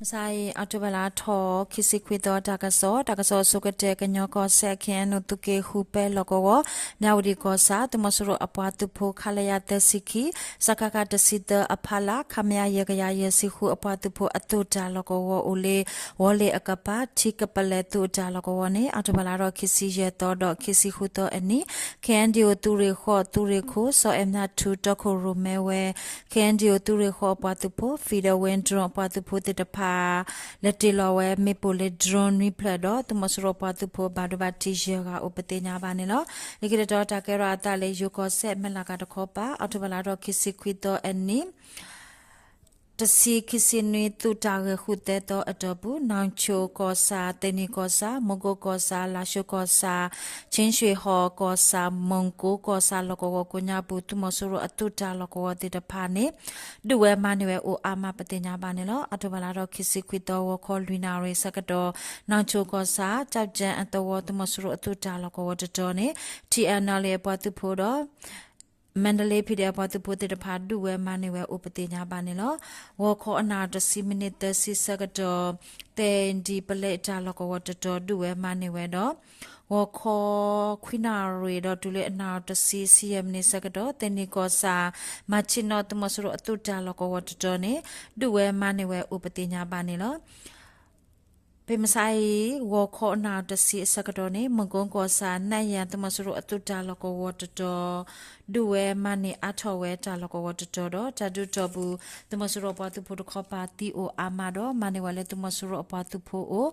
ใช่อัจเวลาทอคิสิควิดอตากาโซสุกเตกันยอก็เซเคนนุตุเกฮูเปลโกวนาวดีก็ซาตุมสรุอปวาตุโพคาลยาเตสิกีสักกะตสิเตอพาลาคามยาเยกยาเยสิคูอปวาตุโพอตุจาลโกวโอเลวอเลอกปาทิกเปเลตุจาลโกวเนอัจเวลารอคิสิเยตอดอคิสิคูตออันนี้แคนดิโอตุเรขอตุเรโคซอเอ็มนาทูตโครูเมเวแคนดิโอตุเรขอปวาตุโพฟีเดเวนดรอปวาตุโพติตพาလက်တီလော်ဝဲမေပိုလေဒရွန်နီဖလဒတမစရပတူဖိုဘာဒဘတီဂျေကဥပတေညာဘာနေလောလေကရတော့တကရအတလေယူကောဆက်မလာကတခောပါအော်တိုဘလာတော့ခိစီခွီတော့အနီတစီခိစီနွေတူတာရခုတဲ့တော့အတော့ဘူးနောင်ချိုကောစာတေနီကောစာမဂိုကောစာလာရှိုကောစာချင်းရွှေဟောကောစာမုံကိုကောစာလကောကိုညာဘူးသူမဆရအတူတာလကောတေတဖာနေဒူဝဲမနေဝဲအိုအာမပတေညာပါနေလောအတော့ဘလာတော့ခိစီခွီတော့ဝခေါ်လွီနာရေစကတော့နောင်ချိုကောစာကြောက်ကြံအတော်သူမဆရအတူတာလကောတတော်နေ TNL ရဲ့ပတ်သူဖို့တော့မန္တလေးပြည်တဲ့ဘတ်ပုတ်တဲ့ဖာဒူဝဲမနေဝဲဥပတိညာပါနေလောဝခေါ်အနာတစီမိနစ်တစီစကတော့တဲဒီပလက်တာလကဝတ်တော်ဒူဝဲမနေဝဲတော့ဝခေါ်ခွိနာရီတော့တူလေအနာတစီစီယမ်နေစကတော့တဲနီကောစာမချီနောတမဆရအတူတာလကဝတ်တော်နေဒူဝဲမနေဝဲဥပတိညာပါနေလောပေမဆိုင်ဝခေါ်နာတစီစကတော့နေမကုန်းကောစာနိုင်ရန်တမဆရအတူတာလကဝတ်တော်ဒူဝဲမနေအထောဝဲတာလကဝတ်တော်တော့တဒူတော်ဘူးတမဆရပတူဖို့တခေါ်ပါတီအိုအာမတော့မနေဝလဲတမဆရပတူဖို့အို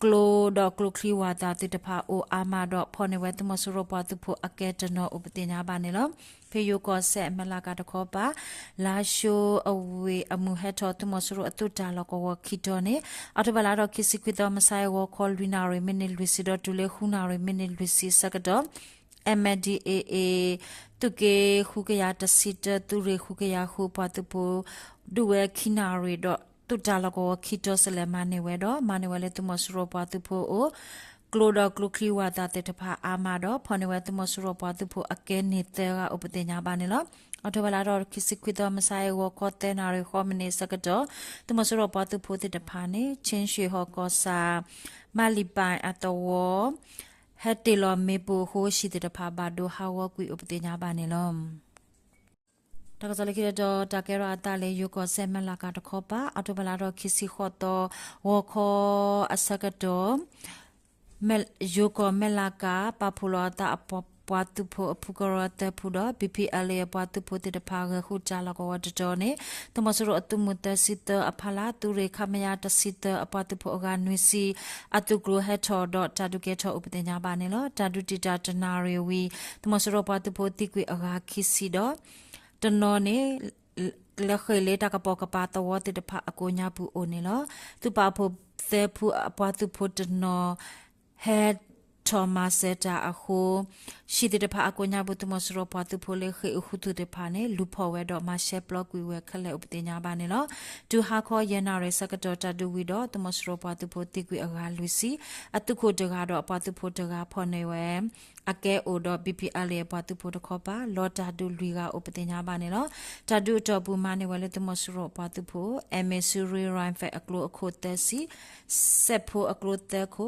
ကလိုဒကလုခလီဝါတာတိတဖာအိုအာမတော့ဖော်နေဝဲတမဆရပတူဖို့အကဲတနောဥပတင်ညာပါနေလောဖေယိုကောဆက်မလာကတခေါ်ပါလာရှိုအဝေအမှုဟက်တော်တမဆရအတုတာလကောဝခီတော်နေအတဘလာတော့ခိစီကွီတော်မဆိုင်ဝခေါ်လူနာရီမီနီလူစီတော့တူလေခုနာရီမီနီလူစီစကတော့ MDAA ตุเกခုကရတစီတသူရခုကရခုပတ်တူပိုဒူဝဲခိနာရီတော့တူတာလကောခီတော်ဆလမနေဝဲတော့မနေဝဲလေသူမဆရပတ်တူပိုအိုကလိုဒကလုခလီဝါတာတေတဖာအာမတော့ဖော်နေဝဲသူမဆရပတ်တူပိုအကဲနေတဲ့ကဥပဒေညာပါနေလို့အထဘလာတော့ခိစကွီတော်မဆိုင်ဝကောတဲနာရီခေါမနေစကတော့သူမဆရပတ်တူပိုတေတဖာနေချင်းရွှေဟောကောစာမလီပိုင်အတော်ဟက်တီလောမေပူဟိုရှိတဲ့ဖာဘာဒိုဟာဝကွီဥပဒေညာပါနေလောတကစားလကိရတော့တကဲရအတလေယူကောဆဲမလာကတခောပါအတဘလာတော့ခိစီခောတော့ဝခောအစကတော့မဲယူကောမလာကပပူလောတာအပပွားတူဖို့အဖူကရတဲ့ဖူတော့ BPL ရဲ့ပွားတူဖို့တဲ့ဖာခုကြလာကောတတော်နေတမစရအတုမတစစ်တအဖလာတူရခမယာတစစ်တအပွားတူဖို့အကနွေစီအတုဂရဟက်ထော်တော့တာဒုကေထော်ဥပဒေညာပါနေလို့တာဒုတိတာတနာရီဝီတမစရပွားတူဖို့တိကွေအကခိစီတော့တနော်နေလက်ခဲလေတကပေါကပါတော့တဲ့ဖာအကိုညာဘူးအိုနေလို့သူပါဖို့သက်ဖူအပွားတူဖို့တနော်ဟက်Thomas eta akho shide de pha akonya bu tu mosro pa tu phole khe khu tu de pha ne lu pho we do ma share blog we we khale uptinya ba ne lo tu ha kho yena re sakato ta du wi do tu mosro pa tu pho ti kwi aga lu si atu kho de ga do pa tu pho de ga pho ne we ake o do BPL ye pa tu pho de kho pa lo ta du lui ga uptinya ba ne lo ta du to bu ma ne we le tu mosro pa tu pho MSuri rhyme fa aklo akho te si set pho aklo te kho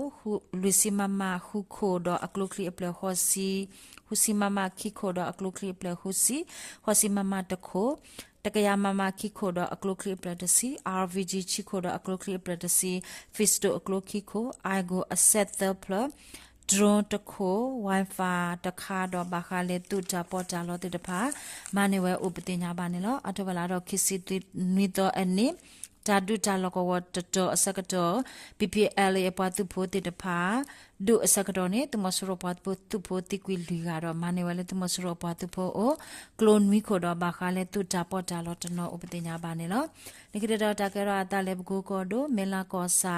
lu si mama huခိုတော့အကလုကလီအပလဟောစီဟူစီမမခိခိုတော့အကလုကလီအပလဟူစီဟောစီမမတခိုတကရမမခိခိုတော့အကလုကလီအပလတစီ RVG ချိခိုတော့အကလုကလီအပလတစီ Fisto အကလုခိခို I go asset the plug drone တခို Wi-Fi တခါတော့ဘာခါလေတူတာပေါ်တာလို့တဲ့တဖာမနေဝဲဥပတင်ညာပါနေလို့အထဘလာတော့ခိစီနီတော့အနေတာဒုတာလကဝတ်တော်အစကတော့ PPL ရဲ့ပတ်သူဖို့တဲ့တဖာဒုအစကတော့နေတမစရပတ်ဖို့သူဖို့တိကွီလီကတော့မနေဝလဲတမစရပတ်သူဖို့အိုကလွန်မီခိုတော့ဘာခါလဲသူတာပေါ်တာလို့တနောဥပဒေညာပါနေလို့ဒီကရတော့တကရအတလည်းဘကိုကောဒိုမေလာကောစာ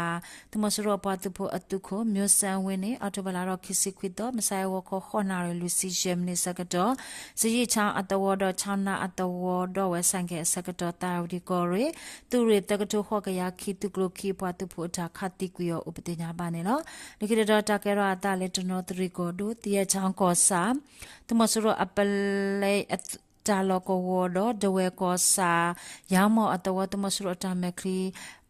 တမစရပတ်သူဖို့အတုခိုမျိုးဆန်ဝင်းနေအော်တိုဘလာတော့ခိစီခွီတော့မဆိုင်ဝခေါ်ခေါနာရလူစီဂျမ်နေစကတော့စရီချောင်းအတဝတော့ချောင်းနာအတဝတော့ဝဲဆိုင်ကစကတော့တာဝဒီကောရီသူရတကတိုခေါ်ကရခိတုကလိုခိပွားသူဖို့တာခတိကွီရောဥပဒေညာပါနေလို့ဒီကရတော့တကရအတလည်းတနောတရီကောဒိုတရချောင်းကောစာတမစရအပလေတာလကောဝဒဒဝဲကောစာယာမောအတဝတမစရတမခလီ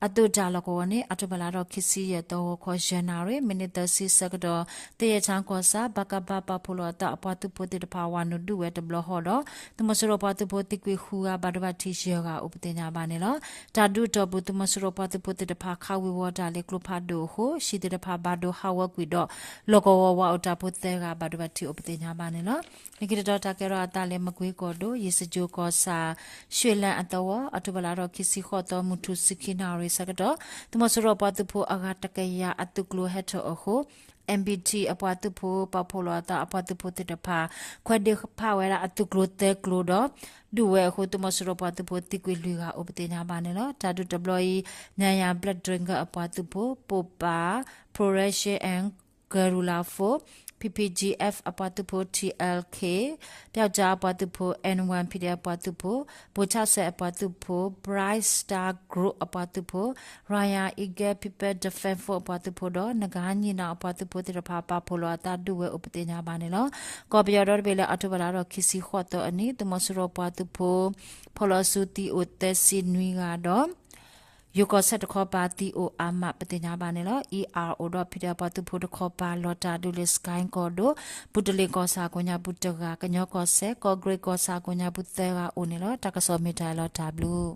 atu jala ko ne atu bala ro khisi ye to ko janare minute si sakdo te chan ko sa baka ba phulo ta apatu poti de pawa nu du we de blo ho do tumasuro patu poti kwi hu ga ba ba thi she ga upatenya ba ne lo ta du to bu tumasuro patu poti de pa kha wi water le klo pha do ho shi de pha ba do ha wa kwi do loko wa uta pote ga ba ba thi upatenya ba ne lo nikita do ta ke ro ata le makwe ko do yisjo ko sa shwe lan atawa atu bala ro khisi kho to mutu sikina re sakdo tumasuro patu pho aga takaya atu klo het ho MBT apatu pho papolo ta apatu pho te pha khwade pha wera atu klo te klo do duwe ho tumasuro patu pho tikwi lu ga upatenya ba ne lo ta du deploy nyaya blood drink apatu pho popa progression and garula pho PPGF apatu pho TLK တယောက်ကြားapatu pho N1 PDF apatu pho ပိုချဆက် apatu pho Bright Star Group apatu pho Raya Eagle People Defense Force apatu pho တော့ငကားညီနာ apatu pho တိတဖာပါဖိုလောတာဒုဝဲဥပဒေညာပါနေလောကော်ပီယော်တော့ပဲလေအထဘလာတော့ခီစီခေါ်တော့အနီတမဆရော apatu pho ဖော်လဆူတီအိုတက်စီနွီကတော့ယုကဆက်တခေါ်ပါတီအိုအာမပတိညာပါနေလော ERO တော့ဖိတဲ့ပတ်သူဖို့တခေါ်ပါလော်တာဒူလစ်ကိုင်းကောဒိုပုတလေကောစာကိုညာပုတကကညောကောဆက်ကောဂရိကောစာကိုညာပုတဲကအိုနေလောတကဆောမီတိုင်လော်တာဘလူး